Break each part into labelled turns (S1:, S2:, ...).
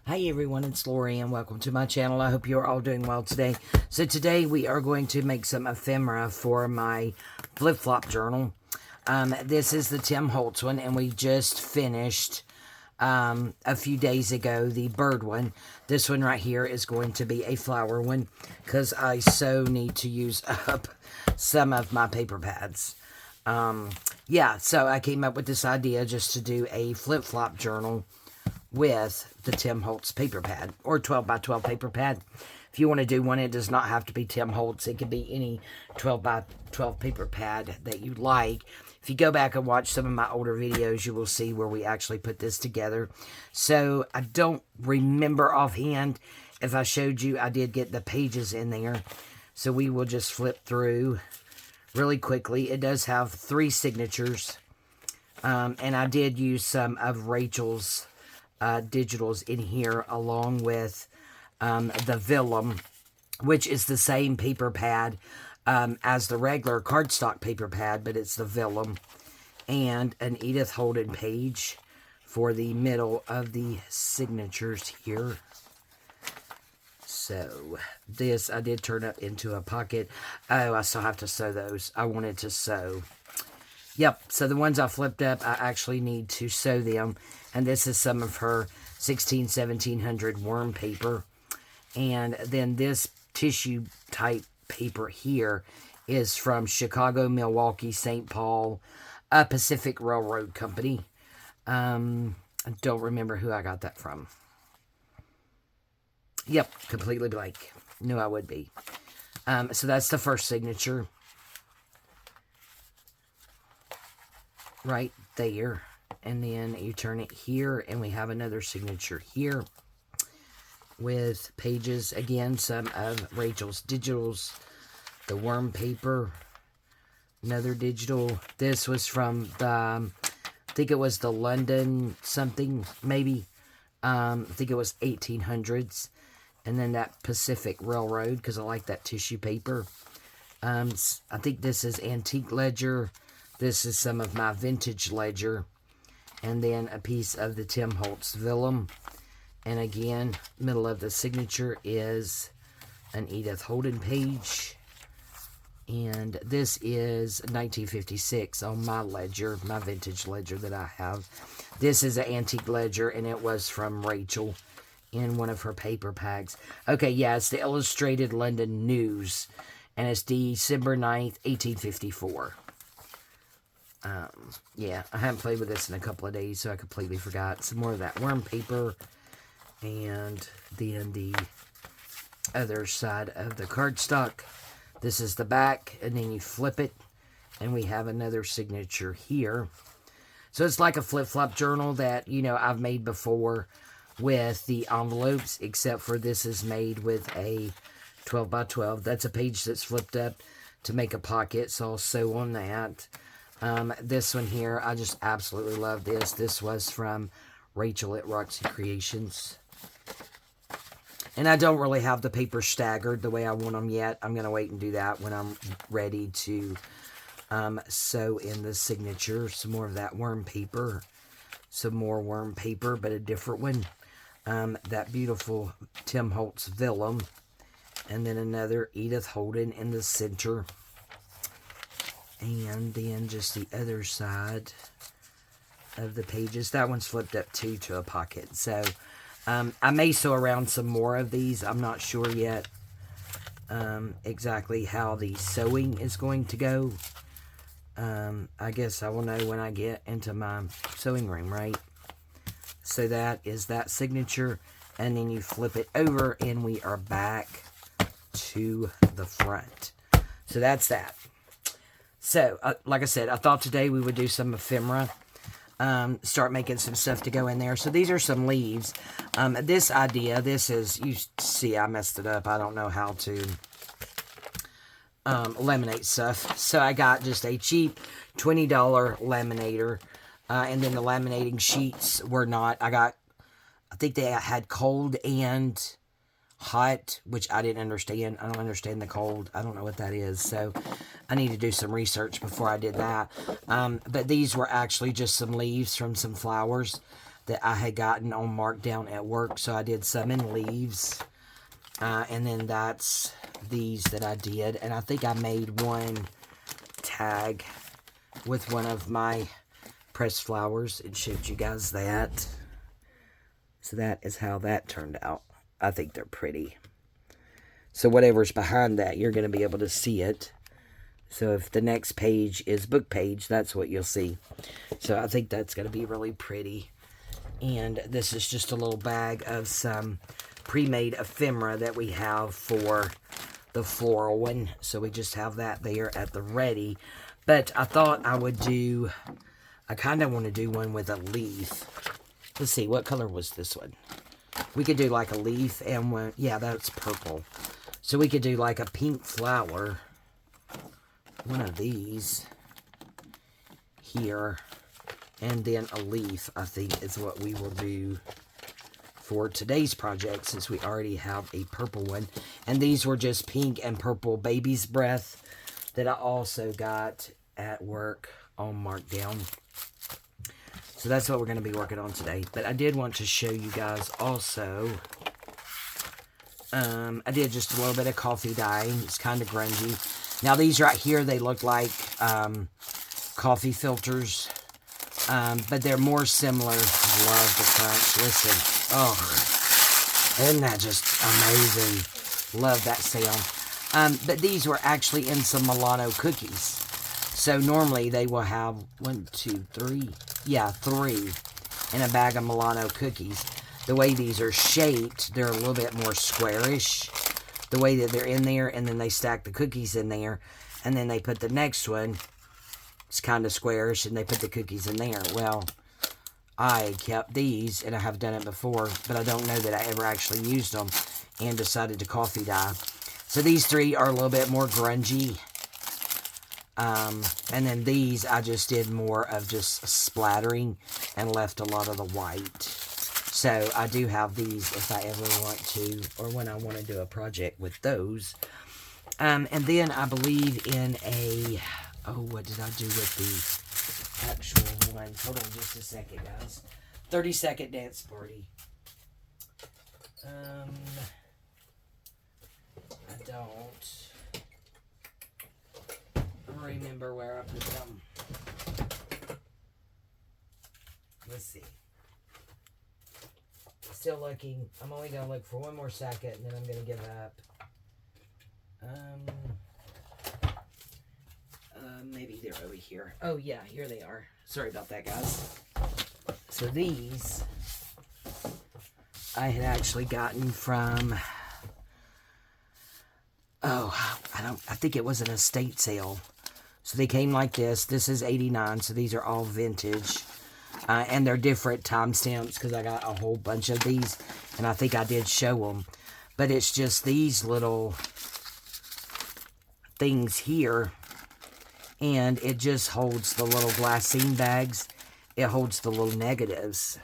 S1: Hi everyone, it's Lori and welcome to my channel. I hope you're all doing well today. So today we are going to make some ephemera for my flip-flop journal. This is the Tim Holtz one, and we just finished a few days ago the bird one. This one right here is going to be a flower one because I so need to use up some of my paper pads. Yeah, so I came up with this idea just to do a flip-flop journal with the Tim Holtz paper pad or 12 by 12 paper pad. If you want to do one, it does not have to be Tim Holtz. It could be any 12 by 12 paper pad that you like. If you go back and watch some of my older videos, you will see where we actually put this together. So I don't remember offhand if I showed you. I did get the pages in there. So we will just flip through really quickly. It does have 3 signatures. And I did use some of Rachel's digitals in here along with the vellum, which is the same paper pad as the regular cardstock paper pad, but it's the vellum, and an Edith Holden page for the middle of the signatures here. So this I did turn up into a pocket. Oh, I still have to sew those. I wanted to sew. Yep, so the ones I flipped up, I actually need to sew them. And this is some of her 1700 worm paper. And then this tissue type paper here is from Chicago, Milwaukee, St. Paul, Pacific Railroad Company. I don't remember who I got that from. Yep, completely blank. Knew I would be. So that's the first signature. Right there, and then you turn it here and we have another signature here with pages, again, some of Rachel's digitals, the worm paper, another digital. This was from the I think it was the London something, maybe. I think it was 1800s. And then that Pacific Railroad, because I like that tissue paper. I think this is antique ledger. This is some of my vintage ledger. And then a piece of the Tim Holtz vellum. And again, middle of the signature is an Edith Holden page. And this is 1956 on my ledger, my vintage ledger that I have. This is an antique ledger, and it was from Rachel in one of her paper packs. Okay, yeah, it's the Illustrated London News. And it's December 9th, 1854. Yeah, I haven't played with this in a couple of days, so I completely forgot. Some more of that worm paper, and then the other side of the cardstock. This is the back, and then you flip it, and we have another signature here. So it's like a flip-flop journal that, you know, I've made before with the envelopes, except for this is made with a 12 by 12. That's a page that's flipped up to make a pocket, so I'll sew on that. This one here, I just absolutely love this. This was from Rachel at Roxy Creations. And I don't really have the paper staggered the way I want them yet. I'm going to wait and do that when I'm ready to sew in the signature. Some more of that worm paper. Some more worm paper, but a different one. That beautiful Tim Holtz vellum. And then another Edith Holden in the center. And then just the other side of the pages. That one's flipped up too to a pocket. So I may sew around some more of these. I'm not sure yet exactly how the sewing is going to go. I guess I will know when I get into my sewing room, right? So that is that signature. And then you flip it over and we are back to the front. So that's that. So, like I said, I thought today we would do some ephemera. Start making some stuff to go in there. So these are some leaves. This idea, this is, you see I messed it up. I don't know how to laminate stuff. So I got just a cheap $20 laminator. And then the laminating sheets were not, I think they had cold and hot, which I didn't understand. I don't understand the cold. I don't know what that is. So I need to do some research before I did that. But these were actually just some leaves from some flowers that I had gotten on markdown at work. So I did some in leaves. And then that's these that I did. And I think I made one tag with one of my pressed flowers and showed you guys that. So that is how that turned out. I think they're pretty. So whatever's behind that, you're going to be able to see it. So if the next page is book page, that's what you'll see. So I think that's going to be really pretty. And this is just a little bag of some pre-made ephemera that we have for the floral one. So we just have that there at the ready. But I thought I would do, I kind of want to do one with a leaf. Let's see, what color was this one? We could do like a leaf and one, yeah, that's purple. So we could do like a pink flower. One of these here. And then a leaf, I think, is what we will do for today's project, since we already have a purple one. And these were just pink and purple baby's breath that I also got at work on markdown. So that's what we're going to be working on today. But I did want to show you guys also, I did just a little bit of coffee dyeing. It's kind of grungy. Now these right here, they look like coffee filters. But they're more similar. I love the crunch. Listen. Oh, isn't that just amazing? Love that sound. But these were actually in some Milano cookies. So normally they will have 1, 2, 3. Yeah, 3 in a bag of Milano cookies. The way these are shaped, they're a little bit more squarish. The way that they're in there, and then they stack the cookies in there. And then they put the next one. It's kind of squarish, and they put the cookies in there. Well, I kept these, and I have done it before, but I don't know that I ever actually used them, and decided to coffee dye. So these 3 are a little bit more grungy. And then these, I just did more of just splattering, and left a lot of the white. So I do have these if I ever want to, or when I want to do a project with those. And then I believe in a... Oh, what did I do with the actual one? Hold on just a second, guys. 30-second dance party. I don't remember where I put them. Let's see. Still looking. I'm only going to look for one more second, and then I'm going to give up. Maybe they're over here. Oh, yeah, here they are. Sorry about that, guys. So these, I had actually gotten from, I think it was an estate sale. So they came like this. This is 89, so these are all vintage. And they're different timestamps, because I got a whole bunch of these, and I think I did show them. But it's just these little things here. And it just holds the little glassine bags. It holds the little negatives.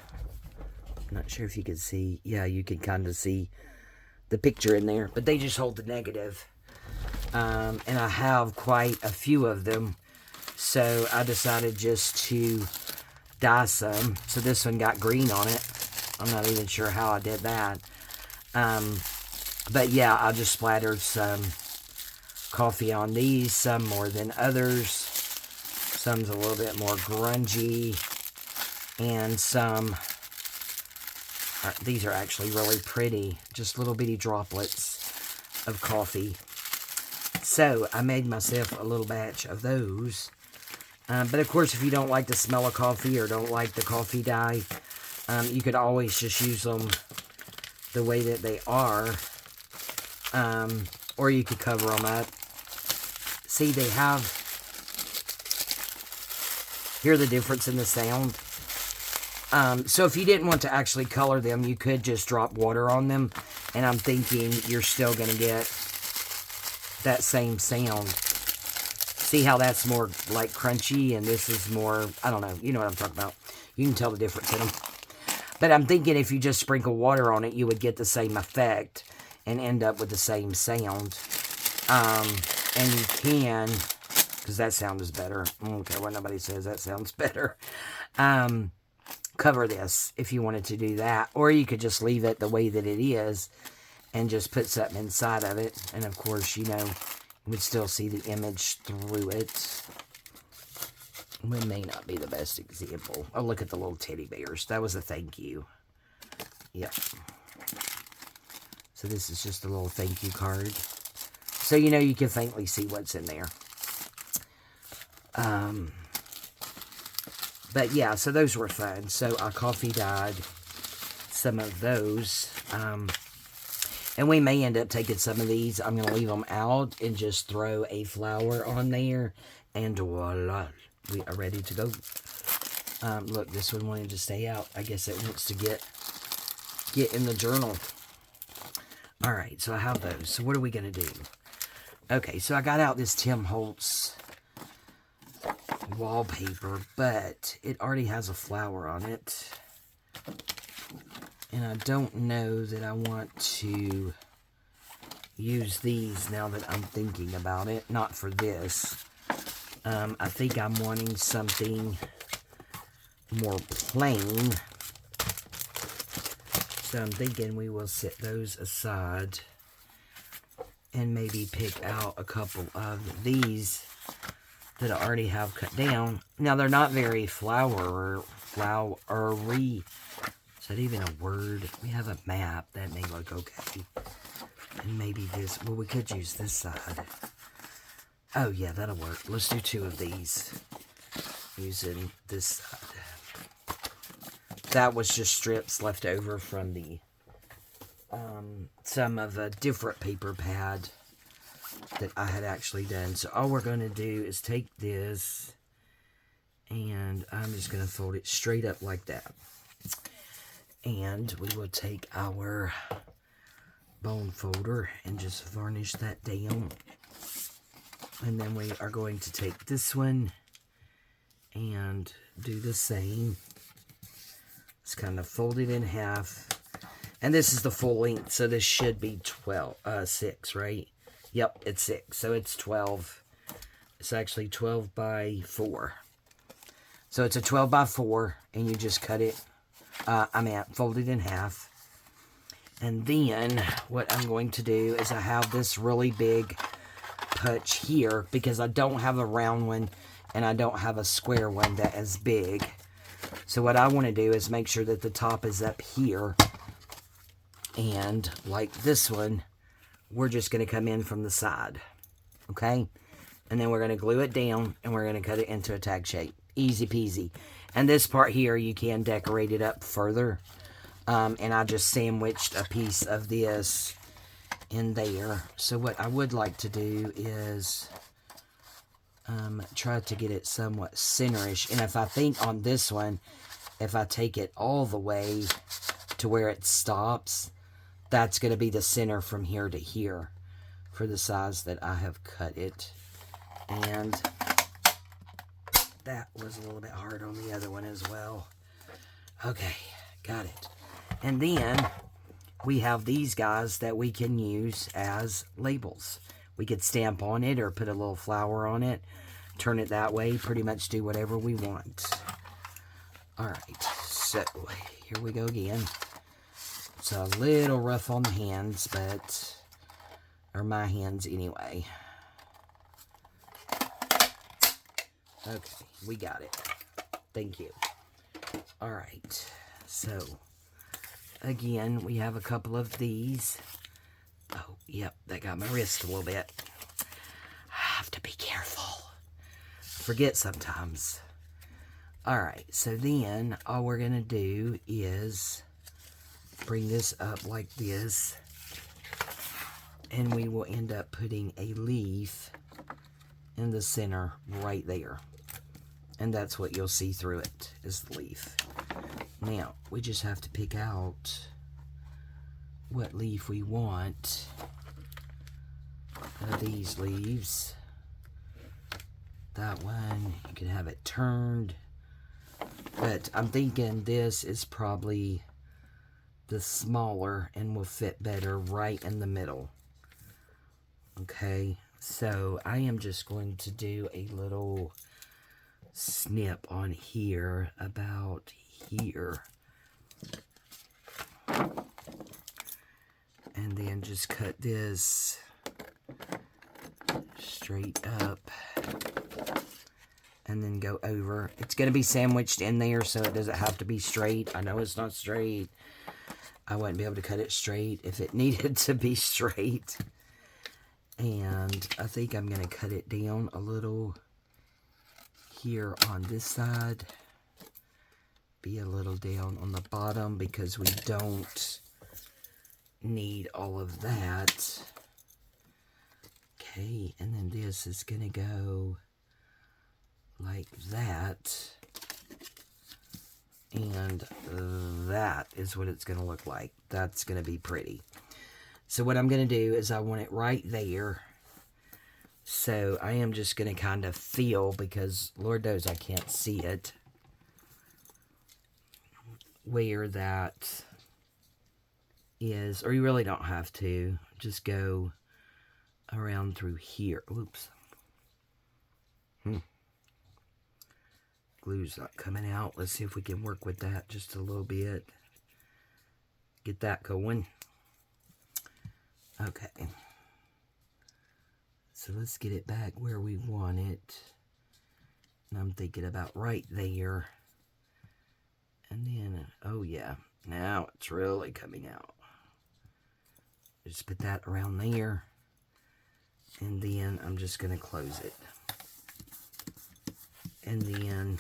S1: I'm not sure if you can see. Yeah, you can kind of see the picture in there. But they just hold the negative. And I have quite a few of them. So I decided just to dye some. So this one got green on it. I'm not even sure how I did that. But yeah, I just splattered some coffee on these, some more than others. Some's a little bit more grungy, and some these are actually really pretty, just little bitty droplets of coffee. So I made myself a little batch of those. But of course, if you don't like the smell of coffee or don't like the coffee dye, you could always just use them the way that they are, or you could cover them up. See, they have, hear the difference in the sound. So if you didn't want to actually color them, you could just drop water on them. And I'm thinking you're still going to get that same sound. See how that's more like crunchy and this is more, I don't know, you know what I'm talking about. You can tell the difference in them. But I'm thinking if you just sprinkle water on it, you would get the same effect and end up with the same sound. And you can, because that sound is better. I don't care what nobody says, that sounds better. cover this if you wanted to do that. Or you could just leave it the way that it is and just put something inside of it. And of course, you know, you would still see the image through it. It may not be the best example. Oh, look at the little teddy bears. That was a thank you. Yep. So this is just a little thank you card. So, you know, you can faintly see what's in there. But yeah, so those were fun. So I coffee dyed some of those. And we may end up taking some of these. I'm going to leave them out and just throw a flower on there. And voila, we are ready to go. Look, this one wanted to stay out. I guess it wants to get in the journal. All right, so I have those. So what are we going to do? Okay, so I got out this Tim Holtz wallpaper, but it already has a flower on it. And I don't know that I want to use these now that I'm thinking about it. Not for this. I think I'm wanting something more plain. So I'm thinking we will set those aside and maybe pick out a couple of these that I already have cut down. Now, they're not very flowery. Is that even a word? We have a map. That may look okay. And maybe this. Well, we could use this side. Oh, yeah, that'll work. Let's do 2 of these using this side. That was just strips left over from the some of a different paper pad that I had actually done. So all we're going to do is take this and I'm just going to fold it straight up like that. And we will take our bone folder and just varnish that down. And then we are going to take this one and do the same. It's kind of folded in half. And this is the full length, so this should be 6, right? Yep, it's 6, so it's 12. It's actually 12 by 4. So it's a 12 by 4, and you just cut it, fold it in half. And then what I'm going to do is I have this really big punch here, because I don't have a round one, and I don't have a square one that is big. So what I want to do is make sure that the top is up here. And like this one, we're just going to come in from the side. Okay? And then we're going to glue it down and we're going to cut it into a tag shape. Easy peasy. And this part here, you can decorate it up further. And I just sandwiched a piece of this in there. So what I would like to do is try to get it somewhat centerish. And if I think on this one, if I take it all the way to where it stops, that's going to be the center from here to here for the size that I have cut it. And that was a little bit hard on the other one as well. Okay, got it. And then we have these guys that we can use as labels. We could stamp on it or put a little flower on it. Turn it that way. Pretty much do whatever we want. Alright, so here we go again. It's a little rough on the hands, but, or my hands anyway. Okay, we got it. Thank you. Alright, so, again, we have a couple of these. Oh, yep, that got my wrist a little bit. I have to be careful. Forget sometimes. Alright, so then all we're going to do is bring this up like this. And we will end up putting a leaf in the center right there. And that's what you'll see through it, is the leaf. Now, we just have to pick out what leaf we want. These leaves. That one, you can have it turned. But I'm thinking this is probably the smaller and will fit better right in the middle. Okay, so I am just going to do a little snip on here about here. And then just cut this straight up. And then go over. It's going to be sandwiched in there, so it doesn't have to be straight. I know it's not straight. I wouldn't be able to cut it straight if it needed to be straight. And I think I'm going to cut it down a little here on this side. Be a little down on the bottom because we don't need all of that. Okay, and then this is going to go like that, and that is what it's going to look like. That's going to be pretty. So what I'm going to do is I want it right there, so I am just going to kind of feel, because Lord knows I can't see it, where that is. Or you really don't have to, just go around through here. Oops. Glue's not coming out. Let's see if we can work with that just a little bit. Get that going. Okay. So let's get it back where we want it. And I'm thinking about right there. And then, oh yeah, now it's really coming out. Just put that around there. And then I'm just going to close it. And then,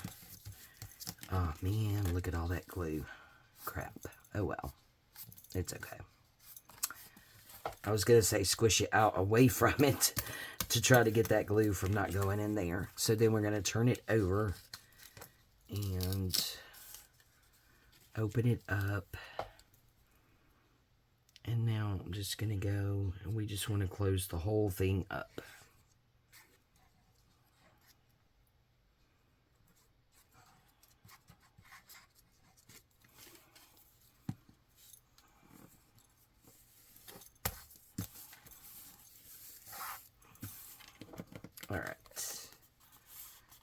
S1: oh man, look at all that glue. Crap. Oh well. It's okay. I was going to say squish it out away from it to try to get that glue from not going in there. So then we're going to turn it over and open it up. And now I'm just going to go, and we just want to close the whole thing up. Alright.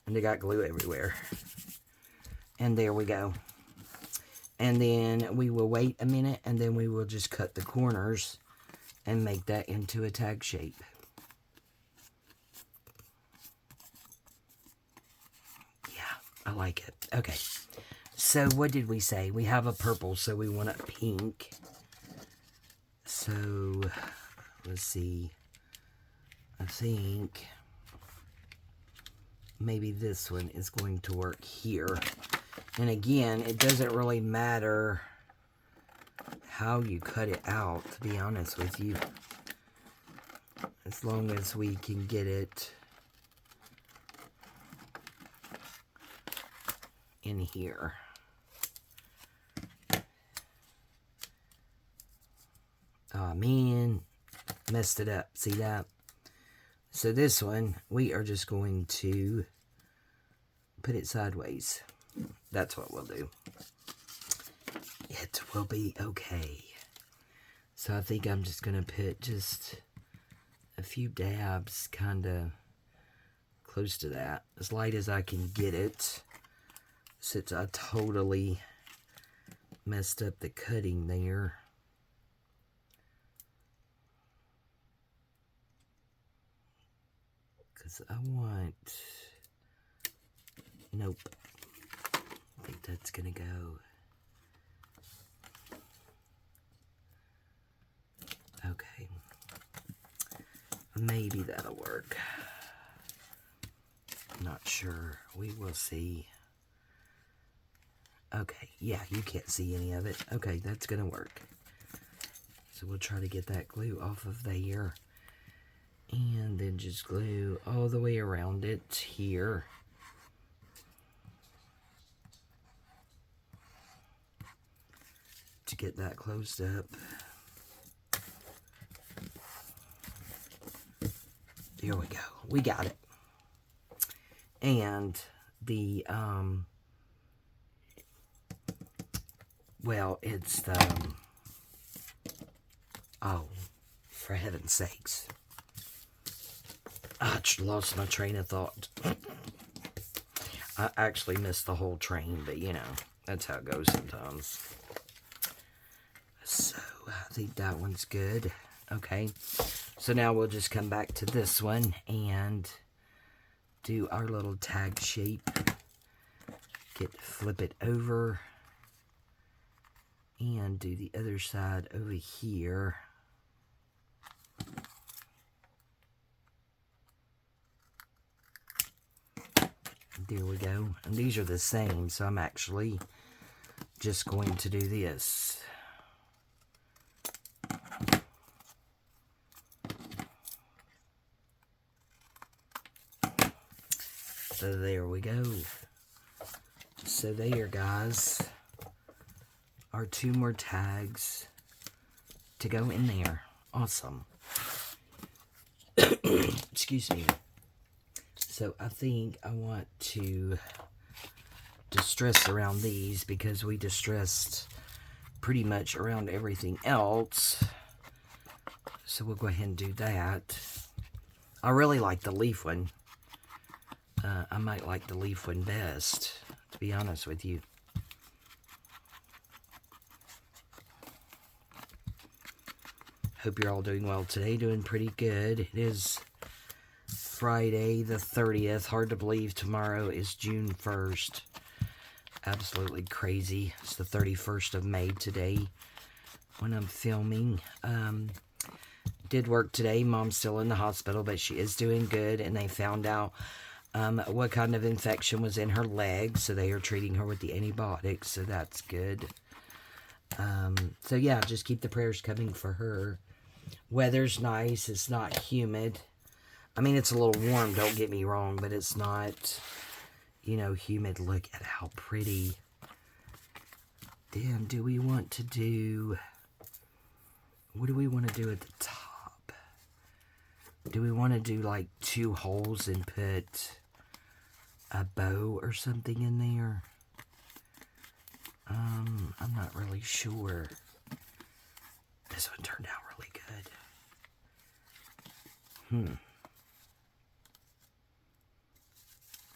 S1: And they got glue everywhere. And there we go. And then we will wait a minute, and then we will just cut the corners and make that into a tag shape. Yeah, I like it. Okay. So what did we say? We have a purple, so we want a pink. So let's see. I think maybe this one is going to work here. And again, it doesn't really matter how you cut it out, to be honest with you. As long as we can get it in here. Oh man, messed it up. See that? So this one, we are just going to put it sideways. That's what we'll do. It will be okay. So I think I'm just going to put just a few dabs kind of close to that. As light as I can get it. Since I totally messed up the cutting there. Because I want... Nope. I think that's going to go. Okay. Maybe that'll work. Not sure. We will see. Okay. Yeah, you can't see any of it. Okay, that's going to work. So we'll try to get that glue off of there. And then just glue all the way around it here. To get that closed up. Here we go. We got it. And the, well, it's the, oh, for heaven's sakes. I lost my train of thought. I actually missed the whole train, but you know, That's how it goes sometimes. So, I think that one's good. Okay. So now we'll just come back to this one and do our little tag shape. Flip it over. And do the other side over here. There we go. And these are the same, so I'm actually just going to do this. So there we go. So there, guys, are 2 more tags to go in there. Awesome. Excuse me. So I think I want to distress around these because we distressed pretty much around everything else. So we'll go ahead and do that. I really like the leaf one. I might like the leaf one best, to be honest with you. Hope you're all doing well today, doing pretty good. It is Friday the 30th. Hard to believe tomorrow is June 1st. Absolutely crazy. It's the 31st of May today when I'm filming. Did work today. Mom's still in the hospital, but she is doing good, and they found out what kind of infection was in her leg, so they are treating her with the antibiotics, so that's good. So yeah, just keep the prayers coming for her. Weather's nice. It's not humid. I mean, it's a little warm, don't get me wrong, but it's not, you know, humid. Look at how pretty. Then, do we want to do, what do we want to do at the top? Do we want to do like 2 holes and put a bow or something in there? I'm not really sure. This one turned out really good.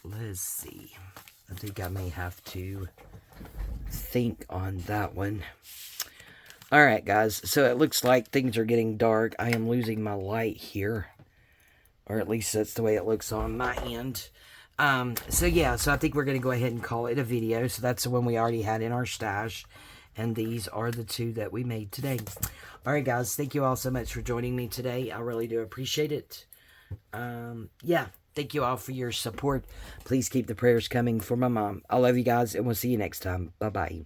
S1: Let's see. I think I may have to think on that one. Alright, guys. So it looks like things are getting dark. I am losing my light here. Or at least that's the way it looks on my end. So yeah, so I think we're going to go ahead and call it a video. So that's the one we already had in our stash. And these are the 2 that we made today. Alright, guys. Thank you all so much for joining me today. I really do appreciate it. Yeah. Thank you all for your support. Please keep the prayers coming for my mom. I love you guys, and we'll see you next time. Bye-bye.